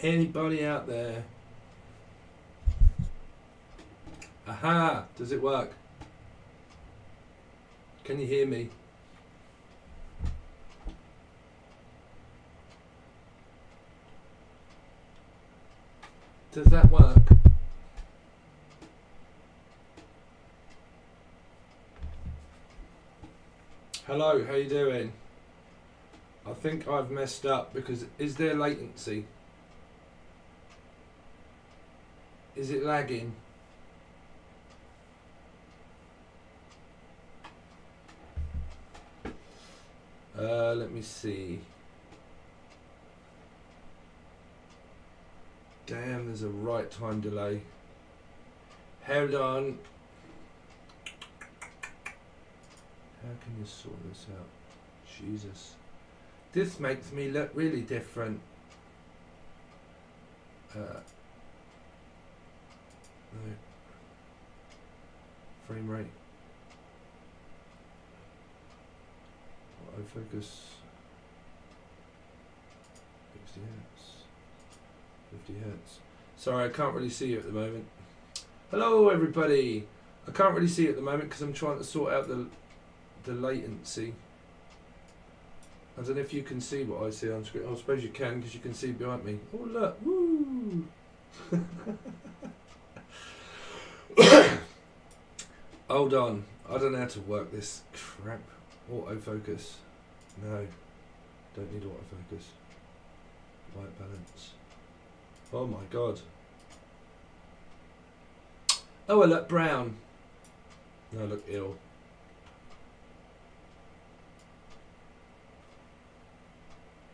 Anybody out there? Aha! Does it work? Can you hear me? Does that work? Hello, how you doing? I think I've messed up because is there latency? Is it lagging? Let me see. Damn, there's a right time delay. Hold on. How can you sort this out? Jesus. This makes me look really different. No. Frame rate. Autofocus. 60 hertz. 50 hertz. Sorry, I can't really see you at the moment. Hello, everybody. I can't really see you at the moment because I'm trying to sort out the latency. I don't know if you can see what I see on screen. I suppose you can because you can see behind me. Oh look, woo! Hold on, I don't know how to work this crap. Autofocus. No, don't need autofocus. White balance. Oh my god. Oh, I look brown. No, I look ill.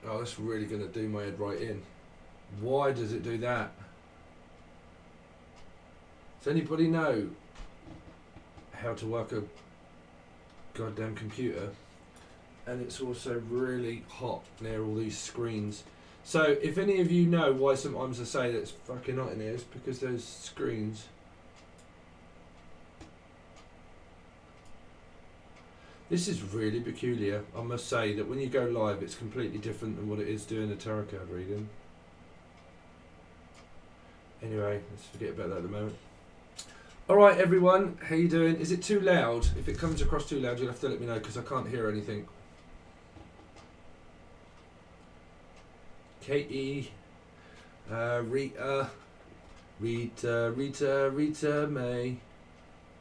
Oh, that's really going to do my head right in. Why does it do that? Does anybody know how to work a goddamn computer? And it's also really hot near all these screens. So if any of you know why sometimes I say that it's fucking hot in here, it's because there's screens. This is really peculiar. I must say that when you go live, it's completely different than what it is doing a tarot card reading. Anyway, let's forget about that at the moment. Alright everyone, how you doing? Is it too loud? If it comes across too loud, you'll have to let me know because I can't hear anything. Katie, Rita May,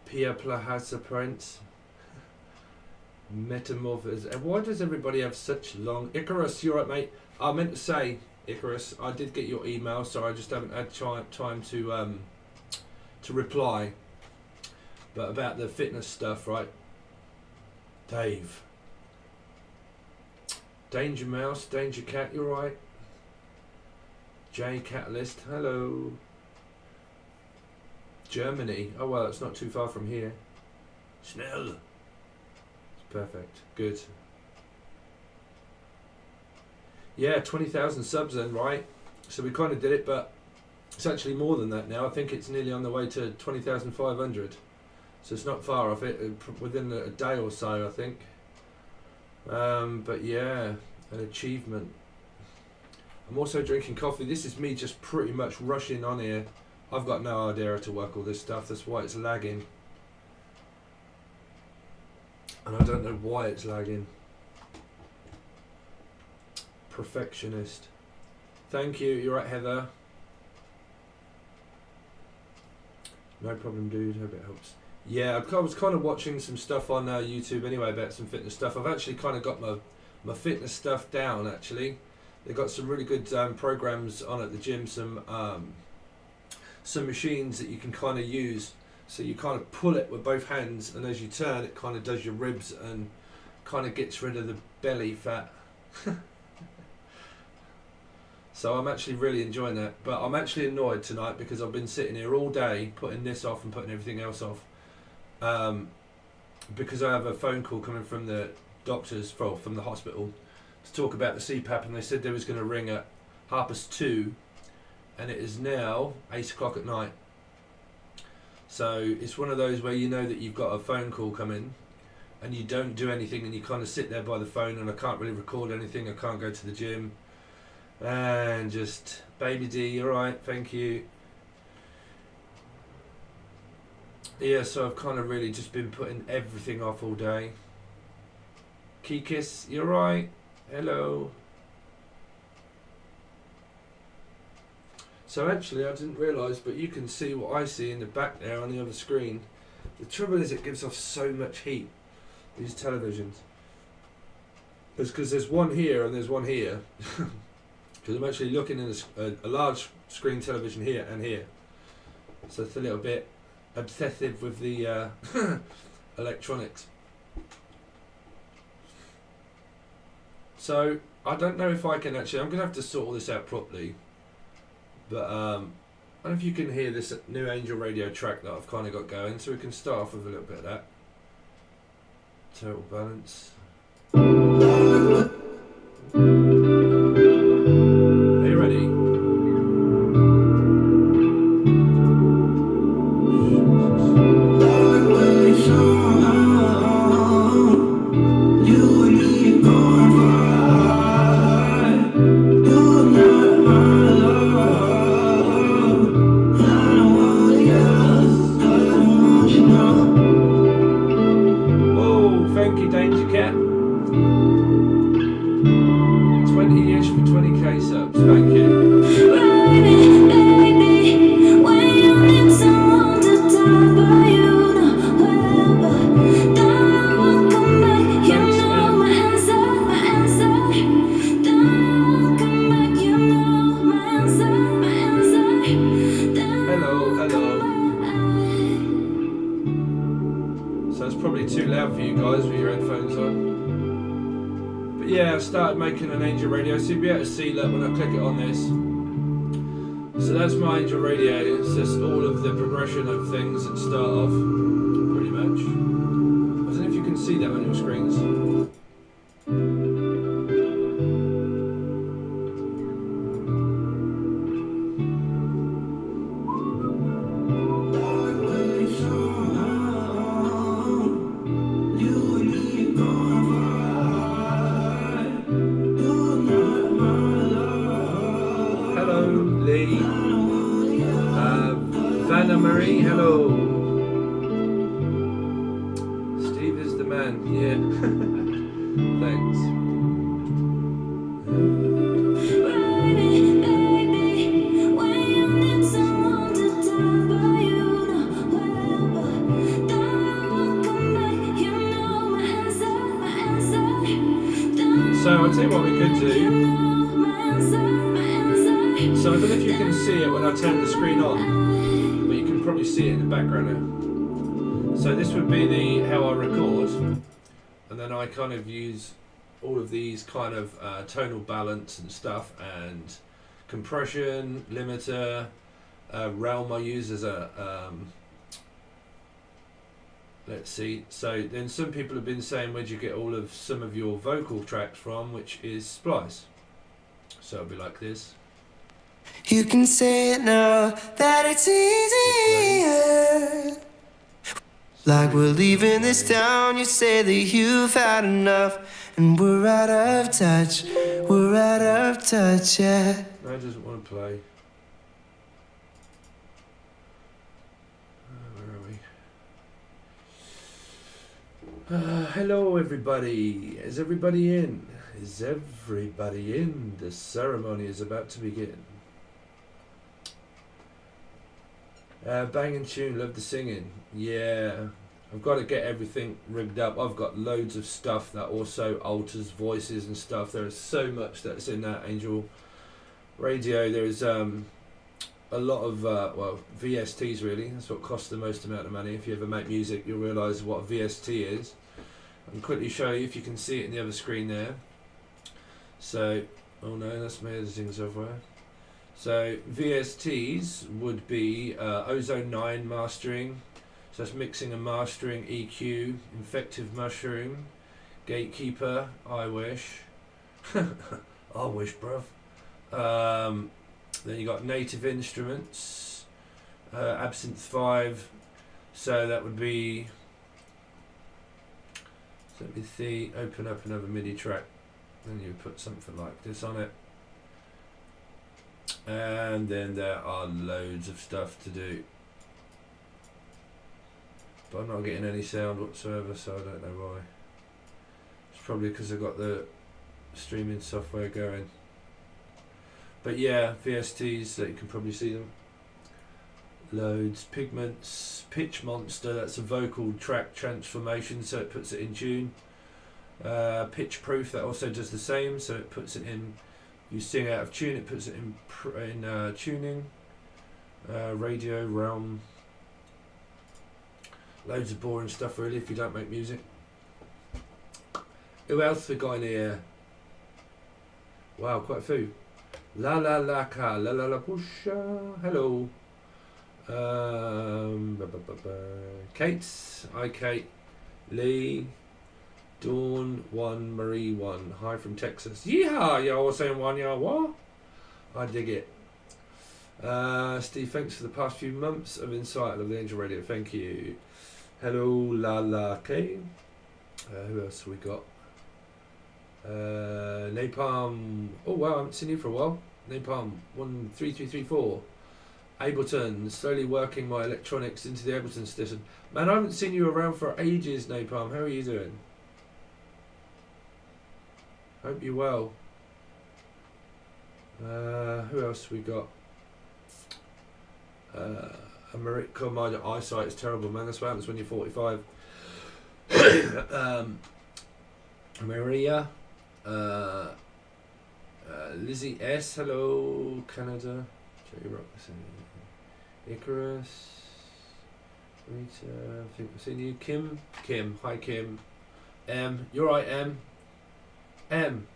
Pia Plahasa Prince, Metamorphosis. And why does everybody have such long... Icarus, you alright mate? I meant to say, Icarus, I did get your email, so I just haven't had time to reply. But about the fitness stuff, right? Dave. Danger Mouse, Danger Cat, you alright? J Catalyst, hello. Germany, oh well, it's not too far from here. Schnell. It's perfect, good. Yeah, 20,000 subs then, right? So we kind of did it, but it's actually more than that now. I think it's nearly on the way to 20,500. So it's not far off it, within a day or so, I think. But yeah, an achievement. I'm also drinking coffee. This is me just pretty much rushing on here. I've got no idea how to work all this stuff. That's why it's lagging. And I don't know why it's lagging. Perfectionist. Thank you. You're right, Heather. No problem, dude. Hope it helps. Yeah, I was kind of watching some stuff on YouTube anyway about some fitness stuff. I've actually kind of got my fitness stuff down, actually. They've got some really good programs on at the gym, some machines that you can kind of use. So you kind of pull it with both hands, and as you turn, it kind of does your ribs and kind of gets rid of the belly fat. So I'm actually really enjoying that. But I'm actually annoyed tonight because I've been sitting here all day putting this off and putting everything else off. Because I have a phone call coming from the doctors, from the hospital, to talk about the CPAP, and they said they was going to ring at 2:30, and it is now 8 o'clock at night. So it's one of those where you know that you've got a phone call coming and you don't do anything, and you kind of sit there by the phone, and I can't really record anything, I can't go to the gym, And just Baby D, you're right, thank you. Yeah, so I've kind of really just been putting everything off all day. Kikis, you're right. Hello. So actually, I didn't realise, but you can see what I see in the back there on the other screen. The trouble is, it gives off so much heat. These televisions. It's because there's one here and there's one here. Because I'm actually looking in a large screen television here and here. So it's a little bit obsessive with the electronics. So I don't know if I can actually. I'm gonna have to sort all this out properly. But I don't know if you can hear this new Angel Radio track that I've kind of got going. So we can start off with a little bit of that. Total Balance. Are you ready? Oh, thank you, Danger Cat. 20-ish for 20k subs. Thank you. So it's probably too loud for you guys with your headphones on. But yeah, I've started making an Angel Radio, so you'll be able to see that when I click it on this. So that's my Angel Radio. It's just all of the progression of things that start off, pretty much. I don't know if you can see that on your screens. Vanna Marie, hello. Steve is the man, yeah. Thanks. So I'll tell you what we could do. So I don't know if you can see it when I turn the screen on, but you can probably see it in the background now. So this would be the how I record, and then I kind of use all of these kind of tonal balance and stuff, and compression, limiter, realm I use as a let's see. So then some people have been saying, where'd you get all of some of your vocal tracks from, which is Splice. So it'll be like this. You can say it now that it's easier. Like we're leaving this town, you say that you've had enough, and we're out of touch, yeah. No, it doesn't want to play. Where are we? Hello everybody. Is everybody in? Is everybody in? The ceremony is about to begin. Banging tune, love the singing. Yeah, I've got to get everything rigged up. I've got loads of stuff that also alters voices and stuff. There is so much that's in that Angel Radio. There is a lot of well, VSTs really. That's what costs the most amount of money. If you ever make music, you'll realise what a VST is. I can quickly show you if you can see it in the other screen there. So, oh no, that's my editing software. So VSTs would be Ozone 9 mastering, so that's mixing and mastering, EQ, Infective Mushroom, Gatekeeper, I Wish, I wish bruv. Then you got Native Instruments, Absinthe 5, so that would be, so let me see, open up another MIDI track, then you put something like this on it. And then there are loads of stuff to do. But I'm not getting any sound whatsoever, so I don't know why. It's probably because I've got the streaming software going. But yeah, VSTs, that you can probably see them. Loads. Pigments. Pitch Monster, that's a vocal track transformation, so it puts it in tune. Pitch Proof, that also does the same, so it puts it in. You sing out of tune, it puts it in tuning. Radio Realm. Loads of boring stuff really if you don't make music. Who else we got in here? Wow, quite a few. La la la ka la la la pusha. Hello. Kate. Hi Kate. Lee. Dawn 1 Marie 1. Hi from Texas. Yeehaw! Y'all saying one y'all what? I dig it. Steve, thanks for the past few months of insight of the Angel Radio. Thank you. Hello, La La K. Who else have we got? Napalm. Oh wow, I haven't seen you for a while. Napalm 13334. Ableton. Slowly working my electronics into the Ableton station. Man, I haven't seen you around for ages, Napalm. How are you doing? Hope you're well. Who else we got? America, my eyesight is terrible, man. That's what happens when you're 45. Maria, Lizzie S. Hello, Canada. Jerry Rock, Icarus. Rita, I think I've seen you. Kim, hi Kim. You're right, M.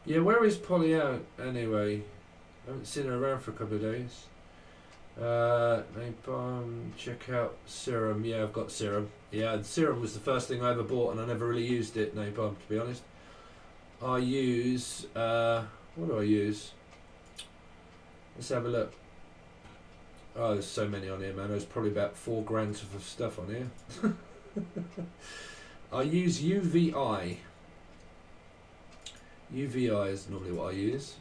Yeah, where is Polly out anyway? I haven't seen her around for a couple of days. Napalm, check out Serum. Yeah, I've got Serum. Yeah, Serum was the first thing I ever bought and I never really used it, Napalm, to be honest. I use, what do I use? Let's have a look. Oh, there's so many on here, man. There's probably about 4 grand worth of stuff on here. I use UVI. UVI is normally what I use.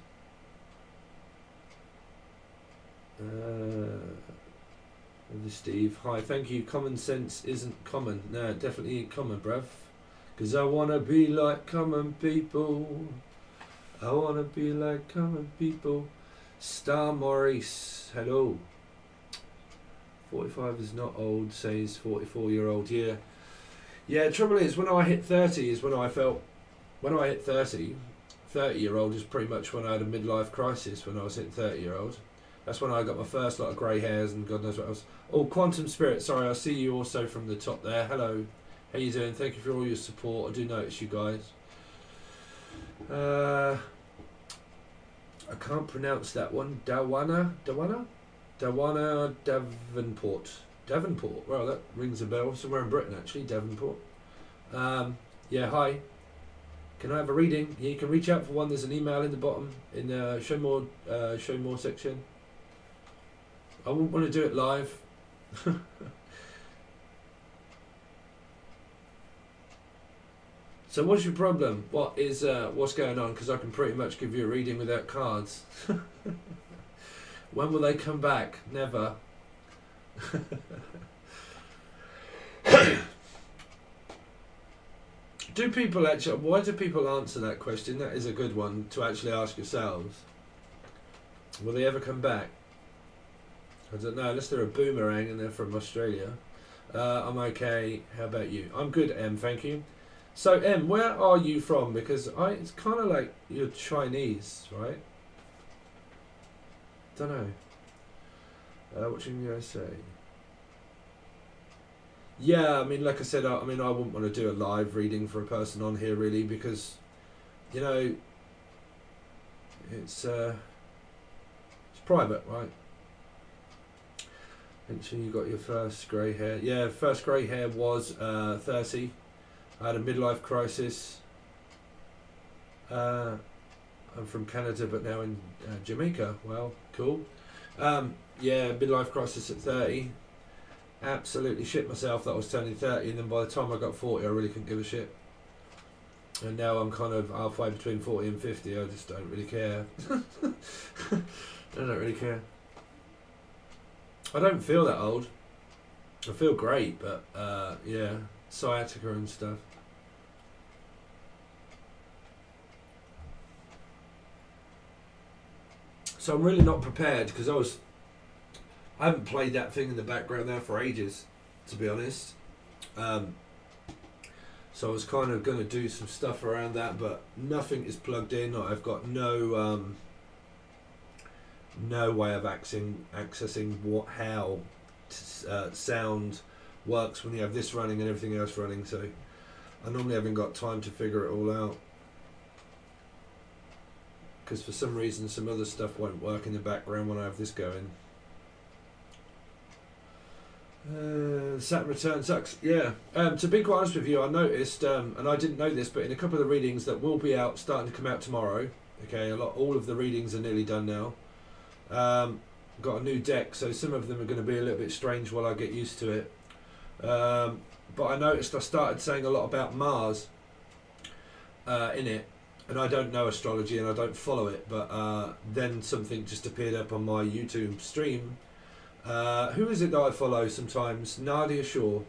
Steve, hi, thank you. Common sense isn't common. No, it definitely ain't common, bruv. Cause I wanna be like common people. I wanna be like common people. Star Maurice, hello. 45 is not old, says 44-year-old. Yeah. Yeah, trouble is, when I hit 30 is when I felt, when I hit 30, 30-year-old is pretty much when I had a midlife crisis when I was hitting 30-year-old. That's when I got my first lot of grey hairs and God knows what else. Oh, Quantum Spirit, sorry, I see you also from the top there. Hello, how you doing? Thank you for all your support. I do notice you guys. I can't pronounce that one. Dawana Davenport. Davenport, well that rings a bell. Somewhere in Britain actually, Davenport. Yeah, hi. Can I have a reading? Yeah, you can reach out for one. There's an email in the bottom in the show more section. I wouldn't want to do it live. So what's your problem? What's going on? Because I can pretty much give you a reading without cards. When will they come back? Never. Do people actually? Why do people answer that question? That is a good one to actually ask yourselves. Will they ever come back? I don't know, unless they're a boomerang and they're from Australia. I'm okay. How about you? I'm good, M. Thank you. So, M, where are you from? Because it's kind of like you're Chinese, right? Don't know. What can you guys say? Yeah, I mean, like I said, I wouldn't want to do a live reading for a person on here, really, because, you know, it's private, right? Mention you got your first grey hair. Yeah, first grey hair was 30. I had a midlife crisis. I'm from Canada, but now in Jamaica. Well, cool. Yeah, midlife crisis at 30. Absolutely shit myself that I was turning 30, and then by the time I got 40 I really couldn't give a shit. And now I'm kind of halfway between 40 and 50, I just don't really care. I don't really care. I don't feel that old. I feel great, but yeah, sciatica and stuff. So I'm really not prepared because I haven't played that thing in the background now for ages, to be honest. So I was kind of going to do some stuff around that, but nothing is plugged in. I've got no way of accessing how sound works when you have this running and everything else running. So I normally haven't got time to figure it all out, because for some reason some other stuff won't work in the background when I have this going. Saturn return sucks. Yeah. To be quite honest with you, I noticed, and I didn't know this, but in a couple of the readings that will be out, starting to come out tomorrow. Okay, all of the readings are nearly done now. Got a new deck, so some of them are going to be a little bit strange while I get used to it. But I noticed I started saying a lot about Mars in it, and I don't know astrology and I don't follow it, but then something just appeared up on my YouTube stream. Who is it that I follow sometimes? Nadia Shaw.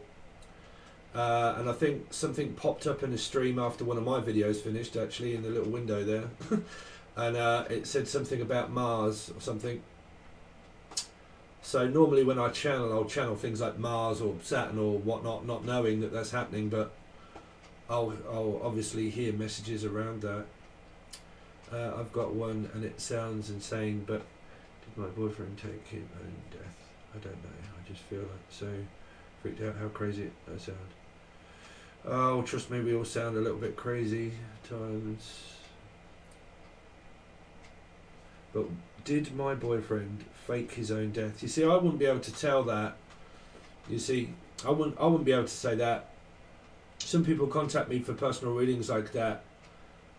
And I think something popped up in the stream after one of my videos finished, actually, in the little window there. And it said something about Mars or something. So normally when I channel, I'll channel things like Mars or Saturn or whatnot, not knowing that that's happening, but I'll obviously hear messages around that. I've got one and it sounds insane, but did my boyfriend take his own death? I don't know. I just feel like so freaked out how crazy I sound. Oh, trust me, we all sound a little bit crazy at times. But did my boyfriend fake his own death? You see, I wouldn't be able to tell that. You see, I wouldn't be able to say that. Some people contact me for personal readings like that,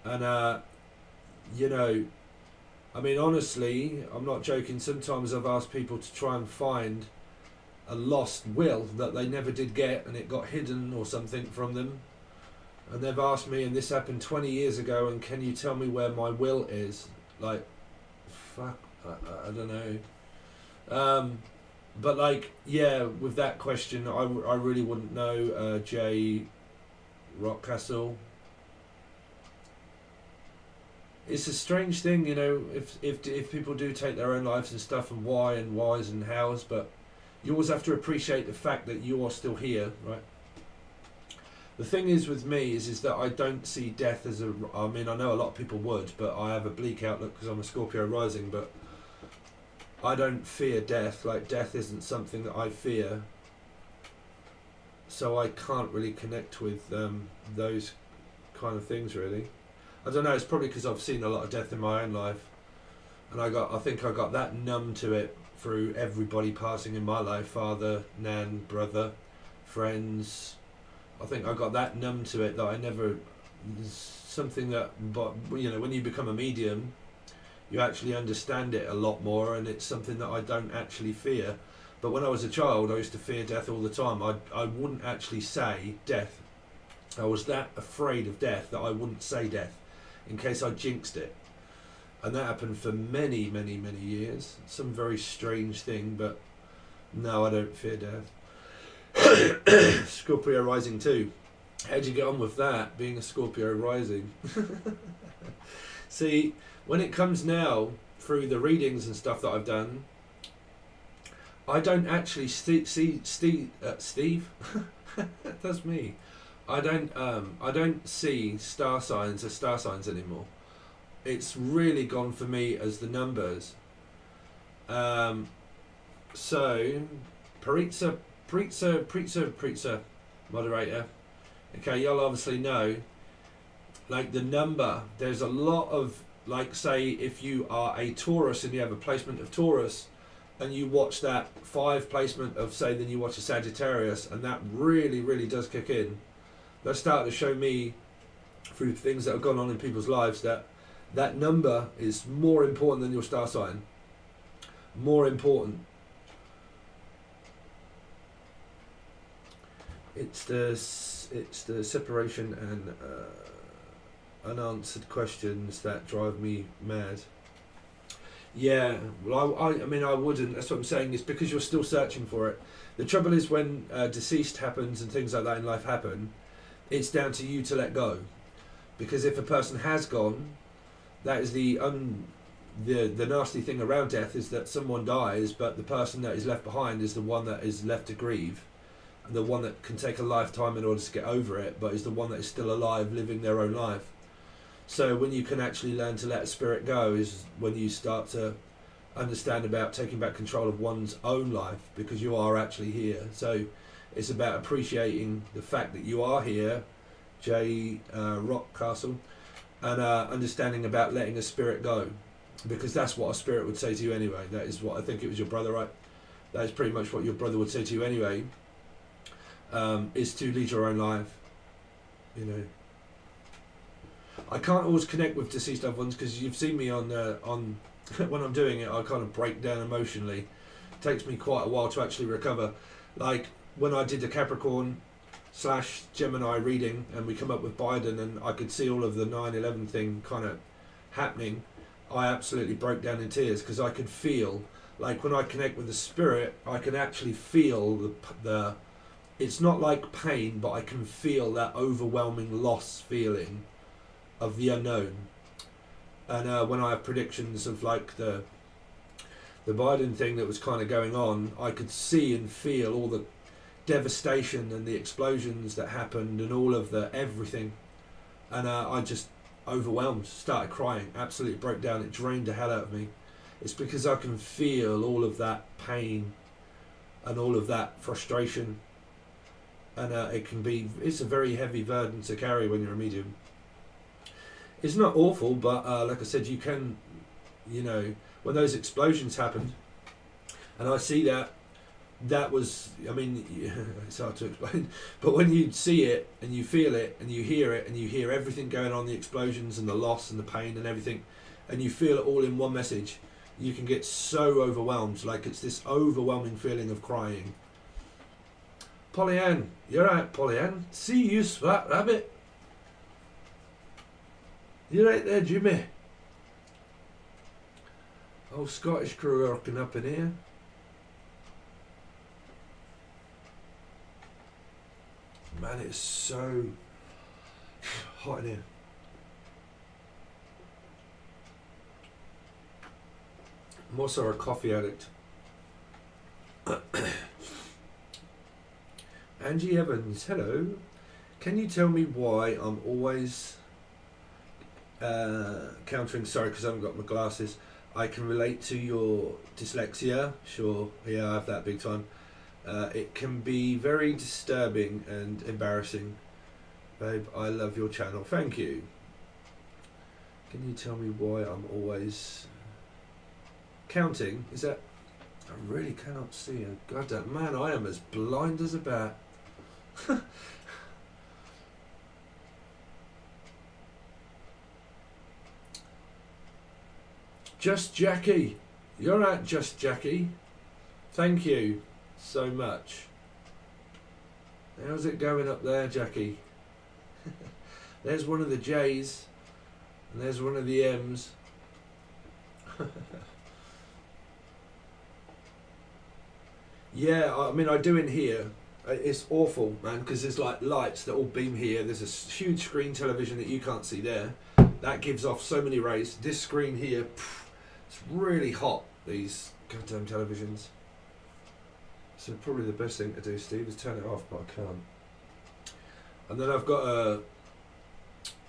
and you know, I mean, honestly, I'm not joking. Sometimes I've asked people to try and find a lost will that they never did get, and it got hidden or something from them. And they've asked me, and this happened 20 years ago, and can you tell me where my will is? Like, fuck, I don't know. But like, yeah, with that question, I really wouldn't know. Jay Rockcastle. It's a strange thing, you know, if people do take their own lives and stuff, and why and whys and hows, but you always have to appreciate the fact that you are still here, right? The thing is with me is that I don't see death as a... I mean, I know a lot of people would, but I have a bleak outlook because I'm a Scorpio rising, but I don't fear death. Like, death isn't something that I fear, so I can't really connect with those kind of things, really. I don't know, it's probably because I've seen a lot of death in my own life, and I think I got that numb to it through everybody passing in my life, father, nan, brother, friends. I think I got that numb to it that I never... something that, but you know, when you become a medium, you actually understand it a lot more, and it's something that I don't actually fear. But when I was a child, I used to fear death all the time. I wouldn't actually say death. I was that afraid of death that I wouldn't say death, in case I jinxed it. And that happened for many, many, many years. Some very strange thing, but no, I don't fear death. Scorpio rising too. How'd you get on with that, being a Scorpio rising? See, when it comes now, through the readings and stuff that I've done, I don't actually see Steve. That's me. I don't see star signs as star signs anymore. It's really gone for me as the numbers. So Preetza moderator. Okay, you'll obviously know. Like the number, there's a lot of, like, say if you are a Taurus and you have a placement of Taurus, and you watch that 5 placement of, say, then you watch a Sagittarius, and that really, really does kick in. That started to show me, through things that have gone on in people's lives, that that number is more important than your star sign. More important. It's the separation and unanswered questions that drive me mad. Yeah, well, I mean, I wouldn't. That's what I'm saying. It's because you're still searching for it. The trouble is when deceased happens and things like that in life happen, it's down to you to let go. Because if a person has gone, that is the nasty thing around death is that someone dies, but the person that is left behind is the one that is left to grieve, and the one that can take a lifetime in order to get over it, but is the one that is still alive, living their own life. So when you can actually learn to let a spirit go is when you start to understand about taking back control of one's own life, because you are actually here. So it's about appreciating the fact that you are here, Rockcastle, and understanding about letting a spirit go, because that's what a spirit would say to you anyway. That is what I think it was your brother, right? That is pretty much what your brother would say to you anyway, is to lead your own life, you know. I can't always connect with deceased loved ones because you've seen me on when I'm doing it, I kind of break down emotionally. It takes me quite a while to actually recover. Like when I did the Capricorn / Gemini reading and we come up with Biden and I could see all of the 9/11 thing kind of happening, I absolutely broke down in tears because I could feel, like when I connect with the spirit, I can actually feel the it's not like pain, but I can feel that overwhelming loss feeling of the unknown. And when I have predictions of like the Biden thing that was kind of going on, I could see and feel all the devastation and the explosions that happened and all of the everything, and I just overwhelmed, started crying, absolutely broke down. It drained the hell out of me. It's because I can feel all of that pain and all of that frustration, and it's a very heavy burden to carry when you're a medium. It's not awful, but like I said, you can, you know, when those explosions happened, and I see that was, I mean, it's hard to explain, but when you see it and you feel it and you hear everything going on, the explosions and the loss and the pain and everything, and you feel it all in one message, you can get so overwhelmed. Like it's this overwhelming feeling of crying. Pollyann, you're right, Pollyann. See you, Swat Rabbit. You're right there, Jimmy. Oh, Scottish crew working up in here. Man, it's so hot in here. I'm also a coffee addict. Angie Evans, hello. Can you tell me why I'm always countering, sorry because I haven't got my glasses. I can relate to your dyslexia, sure, yeah, I have that big time. It can be very disturbing and embarrassing. Babe, I love your channel, thank you. Can you tell me why I'm always counting? Is that, I really cannot see a goddamn, man, I am as blind as a bat. Just Jackie. You're right, Just Jackie. Thank you so much. How's it going up there, Jackie? There's one of the J's and there's one of the M's. Yeah, I mean, I do in here. It's awful, man, because there's like lights that all beam here. There's a huge screen television that you can't see there. That gives off so many rays. This screen here, it's really hot, these goddamn televisions. So probably the best thing to do, Steve, is turn it off, but I can't. And then I've got a,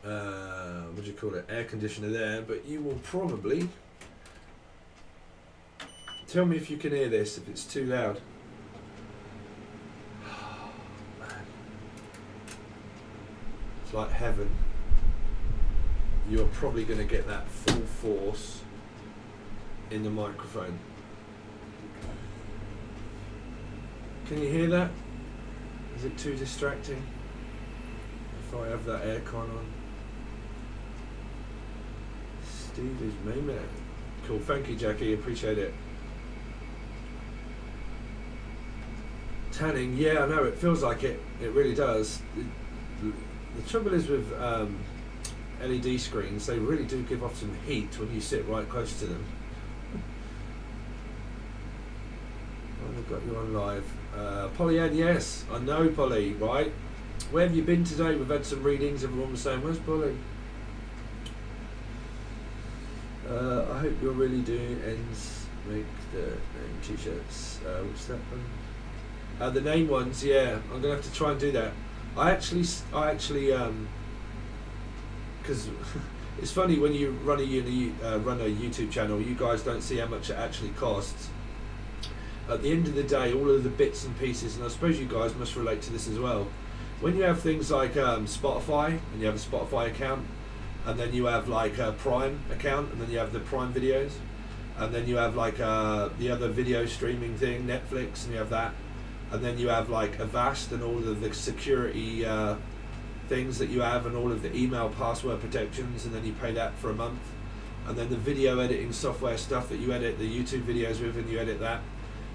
what do you call it, air conditioner there, but you will probably, tell me if you can hear this, if it's too loud. It's like heaven. You're probably going to get that full force in the microphone. Can you hear that? Is it too distracting if I have that aircon on? Steve is me, man. Cool, thank you, Jackie, appreciate it. Tanning, yeah, I know, it feels like it. It really does. The trouble is with LED screens, they really do give off some heat when you sit right close to them. I've got you on live. Pollyann, yes, I know Polly, right? Where have you been today? We've had some readings, everyone was saying, where's Polly? I hope you're really doing ends make the name t-shirts. What's that one? The name ones, yeah. I'm gonna have to try and do that. I actually, because it's funny when you run a YouTube channel, you guys don't see how much it actually costs. At the end of the day, all of the bits and pieces, and I suppose you guys must relate to this as well. When you have things like Spotify, and you have a Spotify account, and then you have like a Prime account, and then you have the Prime videos, and then you have like the other video streaming thing, Netflix, and you have that, and then you have like Avast and all of the security things that you have, and all of the email password protections, and then you pay that for a month, and then the video editing software stuff that you edit the YouTube videos with, and you edit that,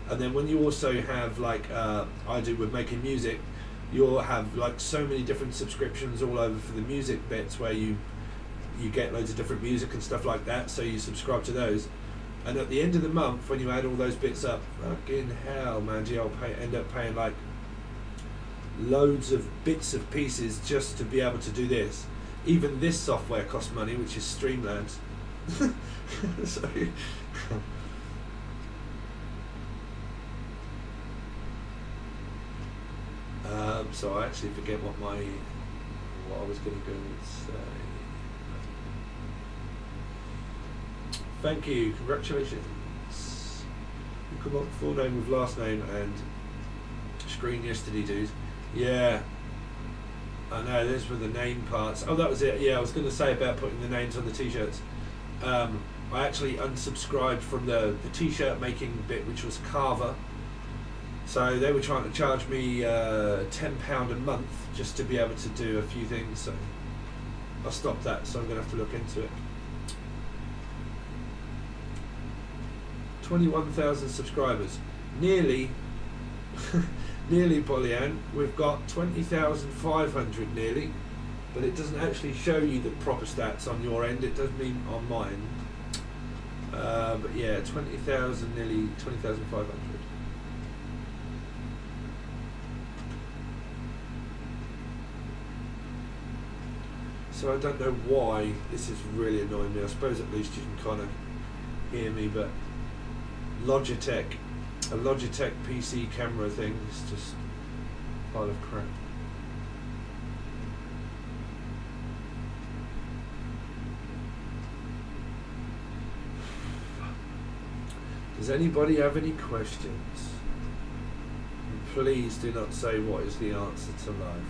and then when you also have like I do with making music, you'll have like so many different subscriptions all over for the music bits where you get loads of different music and stuff like that, so you subscribe to those, and at the end of the month when you add all those bits up, fucking hell man, I'll end up paying like loads of bits of pieces just to be able to do this. Even this software costs money, which is Streamlabs. So so I actually forget what I was going to go and say. Thank you, congratulations. You come up full name with last name and screen yesterday, dude. Yeah, I know, those were the name parts. Oh, that was it. Yeah, I was going to say about putting the names on the t-shirts. I actually unsubscribed from the t-shirt making bit, which was Carver. So they were trying to charge me £10 a month just to be able to do a few things. So I stopped that, so I'm going to have to look into it. 21,000 subscribers. Nearly, nearly, Pollyann. We've got 20,500 nearly, but it doesn't actually show you the proper stats on your end. It does mean on mine. But yeah, 20,000, nearly 20,500. So I don't know why this is really annoying me. I suppose at least you can kind of hear me, but Logitech, a Logitech PC camera thing is just a pile of crap. Does anybody have any questions? And please do not say what is the answer to life.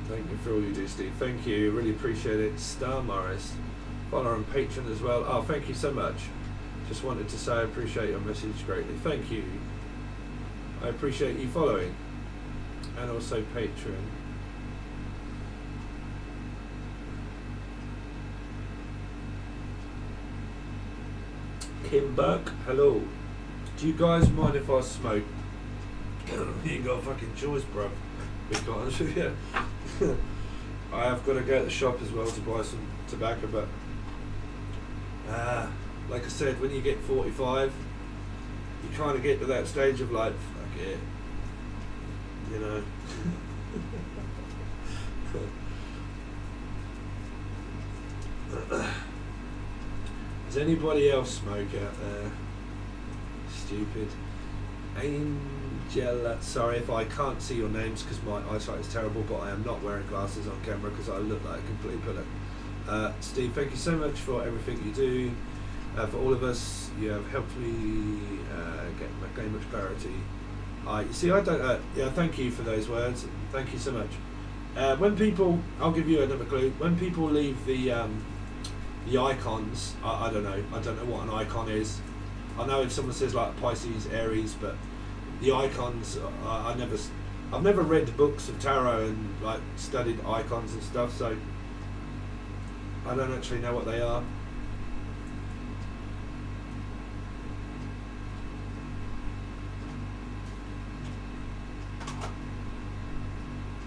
Thank you for all you do, Steve. Thank you, really appreciate it. Star Morris, follow on Patreon as well. Oh, thank you so much. Just wanted to say I appreciate your message greatly. Thank you. I appreciate you following, and also Patreon. Kim Burke, hello. Do you guys mind if I smoke? You ain't got a fucking choice, bruv. Be quite honest with you. I have got to go to the shop as well to buy some tobacco, but like I said, when you get 45, you kind of get to that stage of like, fuck it, you know. Does anybody else smoke out there? Stupid. Angela, sorry if I can't see your names because my eyesight is terrible, but I am not wearing glasses on camera because I look like a complete pillow. Steve, thank you so much for everything you do. For all of us, you have helped me gain much clarity. You see, I don't. Yeah, thank you for those words. Thank you so much. When people, I'll give you another clue. When people leave the icons, I don't know. I don't know what an icon is. I know if someone says like Pisces, Aries, but the icons, I've never read books of tarot and like studied icons and stuff, so I don't actually know what they are.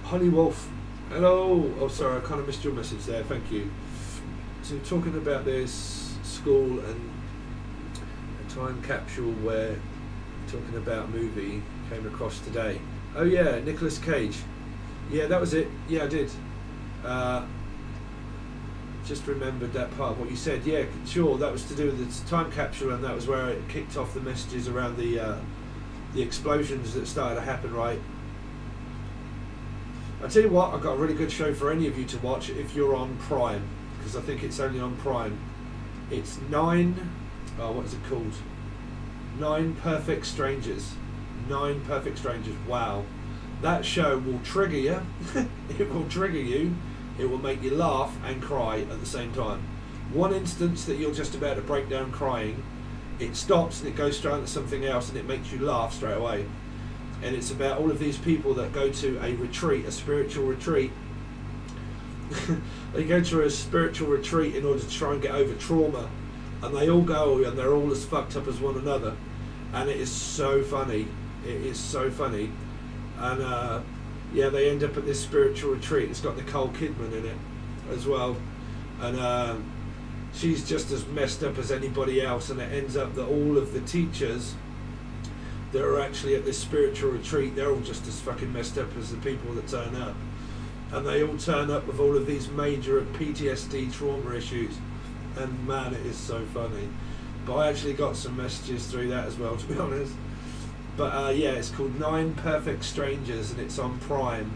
Honey Wolf, hello. Oh, sorry, I kind of missed your message there. Thank you. So talking about this school and Time capsule where talking about a movie came across today. Oh yeah, Nicolas Cage. Yeah, that was it. Yeah, I did. Just remembered that part of what you said. Yeah, sure, that was to do with the time capsule, and that was where it kicked off the messages around the explosions that started to happen, right? I tell you what, I've got a really good show for any of you to watch if you're on Prime, because I think it's only on Prime. It's what is it called? 9 Perfect Strangers. 9 Perfect Strangers. Wow. That show will trigger you. It will trigger you. It will make you laugh and cry at the same time. One instance that you're just about to break down crying, it stops and it goes straight into something else and it makes you laugh straight away. And it's about all of these people that go to a retreat, a spiritual retreat. They go to a spiritual retreat in order to try and get over trauma, and they all go and they're all as fucked up as one another, and it is so funny. It is so funny. And yeah, they end up at this spiritual retreat. It's got Nicole Kidman in it as well, and she's just as messed up as anybody else, and it ends up that all of the teachers that are actually at this spiritual retreat, they're all just as fucking messed up as the people that turn up, and they all turn up with all of these major PTSD trauma issues, and man, it is so funny. But I actually got some messages through that as well, to be honest. But yeah, it's called 9 Perfect Strangers, and it's on Prime.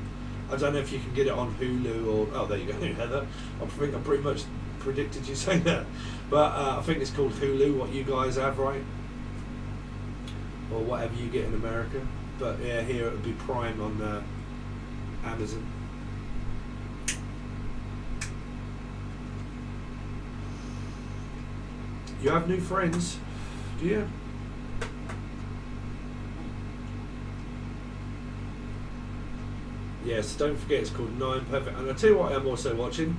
I don't know if you can get it on Hulu or... Oh, there you go, Heather. I think I pretty much predicted you saying that. But I think it's called Hulu, what you guys have, right? Or whatever you get in America. But yeah, here it would be Prime on Amazon. You have new friends, do you? Yes, don't forget it's called 9 Perfect. And I'll tell you what I'm also watching.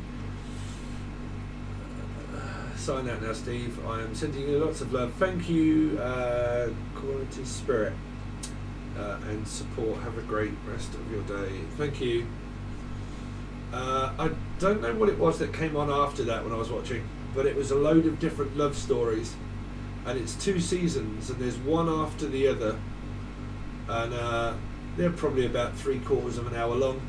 Sign out now, Steve. I am sending you lots of love. Thank you, Quality Spirit, and support. Have a great rest of your day. Thank you. I don't know what it was that came on after that when I was watching, but it was a load of different love stories, and it's 2 seasons, and there's one after the other, and they're probably about 3/4 of an hour long,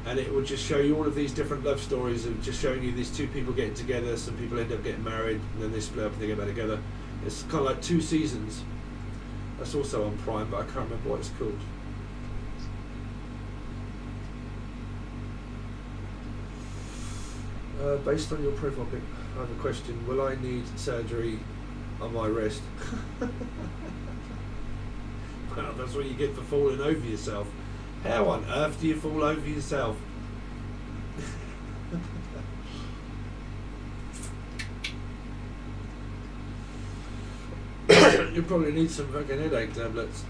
and it will just show you all of these different love stories of just showing you these 2 people getting together. Some people end up getting married, and then they split up and they get back together. It's kind of like 2 seasons. That's also on Prime, but I can't remember what it's called. Based on your profile pic, I have a question. Will I need surgery on my wrist? Well, that's what you get for falling over yourself. How on earth do you fall over yourself? You probably need some fucking headache tablets.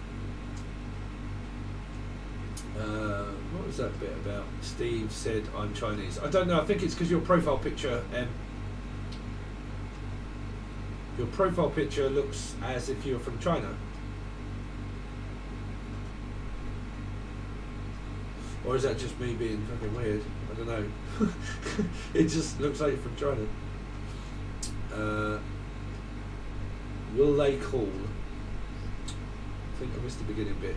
What was that bit about? Steve said I'm Chinese. I don't know. I think it's because your profile picture, your profile picture looks as if you're from China. Or is that just me being fucking weird? I don't know. It just looks like you're from China. Will they call? I think I missed the beginning bit.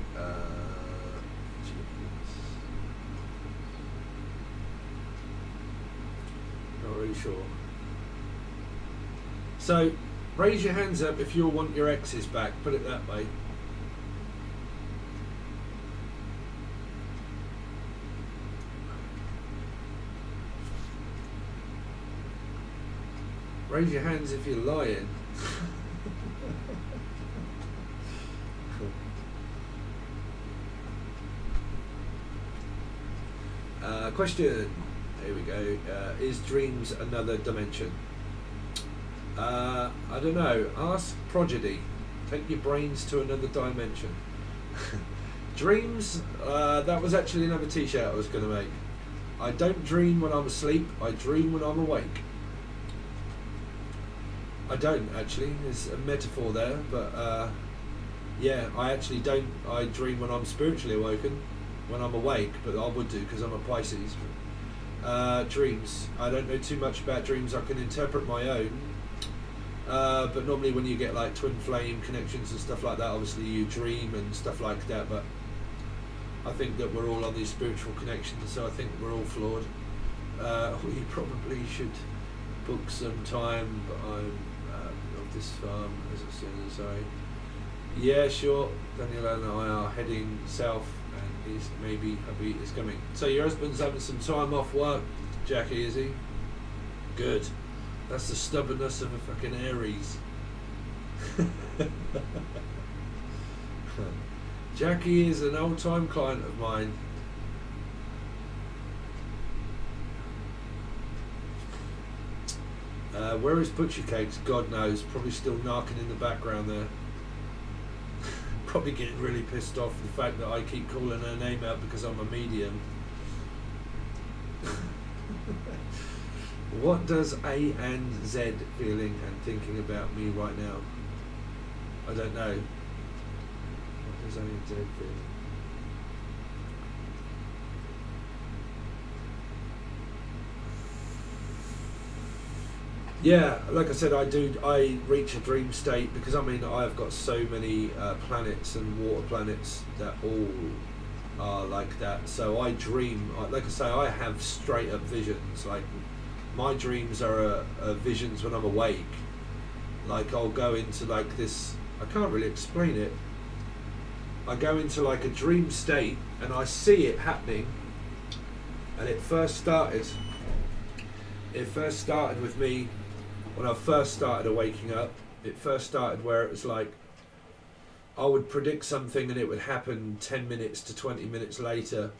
Not really sure. So, raise your hands up if you'll want your exes back. Put it that way. Raise your hands if you're lying. Question. Here we go. Is dreams another dimension? I don't know. Ask Prodigy. Take your brains to another dimension. Dreams. That was actually another T-shirt I was going to make. I don't dream when I'm asleep. I dream when I'm awake. I don't actually. There's a metaphor there, but yeah, I actually don't. I dream when I'm spiritually awoken, when I'm awake, but I would do because I'm a Pisces. Dreams. I don't know too much about dreams. I can interpret my own. But normally when you get like twin flame connections and stuff like that, obviously you dream and stuff like that. But I think that we're all on these spiritual connections, so I think we're all flawed. We probably should book some time, but I'm of this farm as soon as I. Yeah, sure. Daniela and I are heading south and east. Maybe hubby is coming. So your husband's having some time off work, Jackie, is he? Good. That's the stubbornness of a fucking Aries. Jackie is an old-time client of mine. Where is Butcher Cakes? God knows. Probably still narking in the background there. Probably getting really pissed off the fact that I keep calling her name out because I'm a medium. What does A and Z feeling and thinking about me right now? I don't know. What does A and Z feeling? Yeah, like I said, I reach a dream state because I mean I've got so many planets and water planets that all are like that. So I dream, like I say, I have straight up visions. Like my dreams are visions when I'm awake. Like I'll go into like this, I can't really explain it. I go into like a dream state and I see it happening. And it first started with me when I first started waking up. It first started where it was like I would predict something and it would happen 10 minutes to 20 minutes later,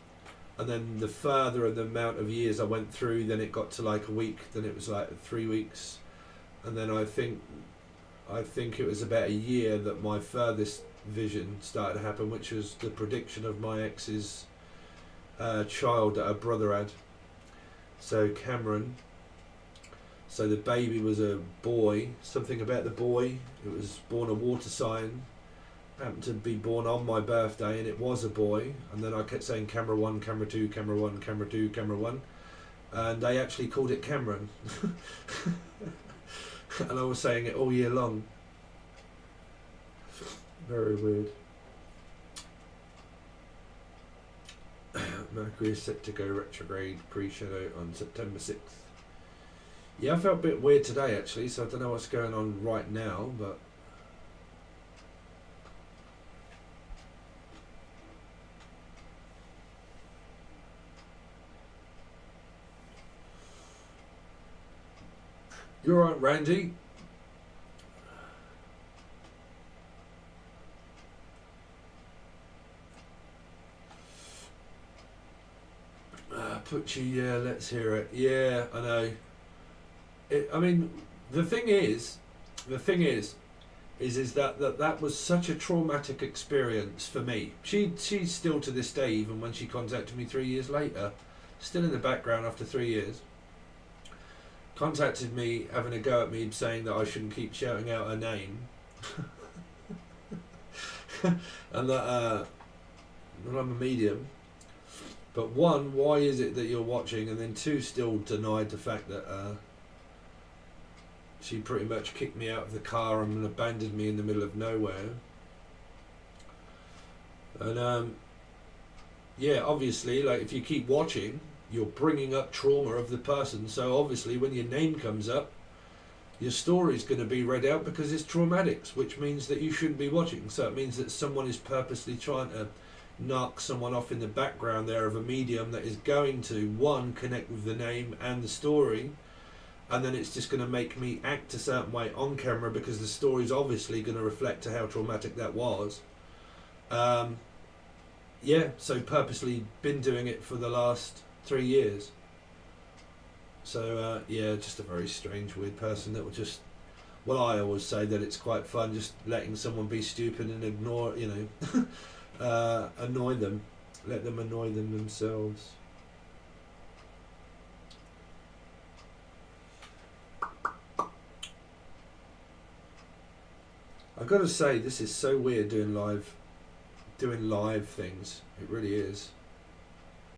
and then the further the amount of years I went through, then it got to like a week, then it was like 3 weeks, and then I think it was about a year that my furthest vision started to happen, which was the prediction of my ex's child that her brother had. So Cameron. So the baby was a boy, something about the boy, it was born a water sign, happened to be born on my birthday and it was a boy, and then I kept saying camera 1, camera 2, camera 1, camera 2, camera 1, and they actually called it Cameron. And I was saying it all year long. Very weird. Mercury is set to go retrograde pre-shadow on September 6th. Yeah, I felt a bit weird today actually, so I don't know what's going on right now, but you're alright, Randy? Pucci, yeah, let's hear it. Yeah, I know. I mean, the thing is that was such a traumatic experience for me. She's still to this day, even when she contacted me 3 years later, still in the background after 3 years, contacted me having a go at me saying that I shouldn't keep shouting out her name. And that I'm a medium. But one, why is it that you're watching? And then two, still denied the fact that she pretty much kicked me out of the car and abandoned me in the middle of nowhere. And yeah, obviously, like if you keep watching, you're bringing up trauma of the person. So obviously, when your name comes up, your story's going to be read out because it's traumatic, which means that you shouldn't be watching. So it means that someone is purposely trying to knock someone off in the background there of a medium that is going to, one, connect with the name and the story, and then it's just going to make me act a certain way on camera because the story's obviously going to reflect to how traumatic that was. Yeah, so purposely been doing it for the last 3 years. So yeah, just a very strange, weird person that will just, well, I always say that it's quite fun just letting someone be stupid and ignore, you know, annoy them, let them annoy them themselves. I've got to say, this is so weird doing live things. It really is.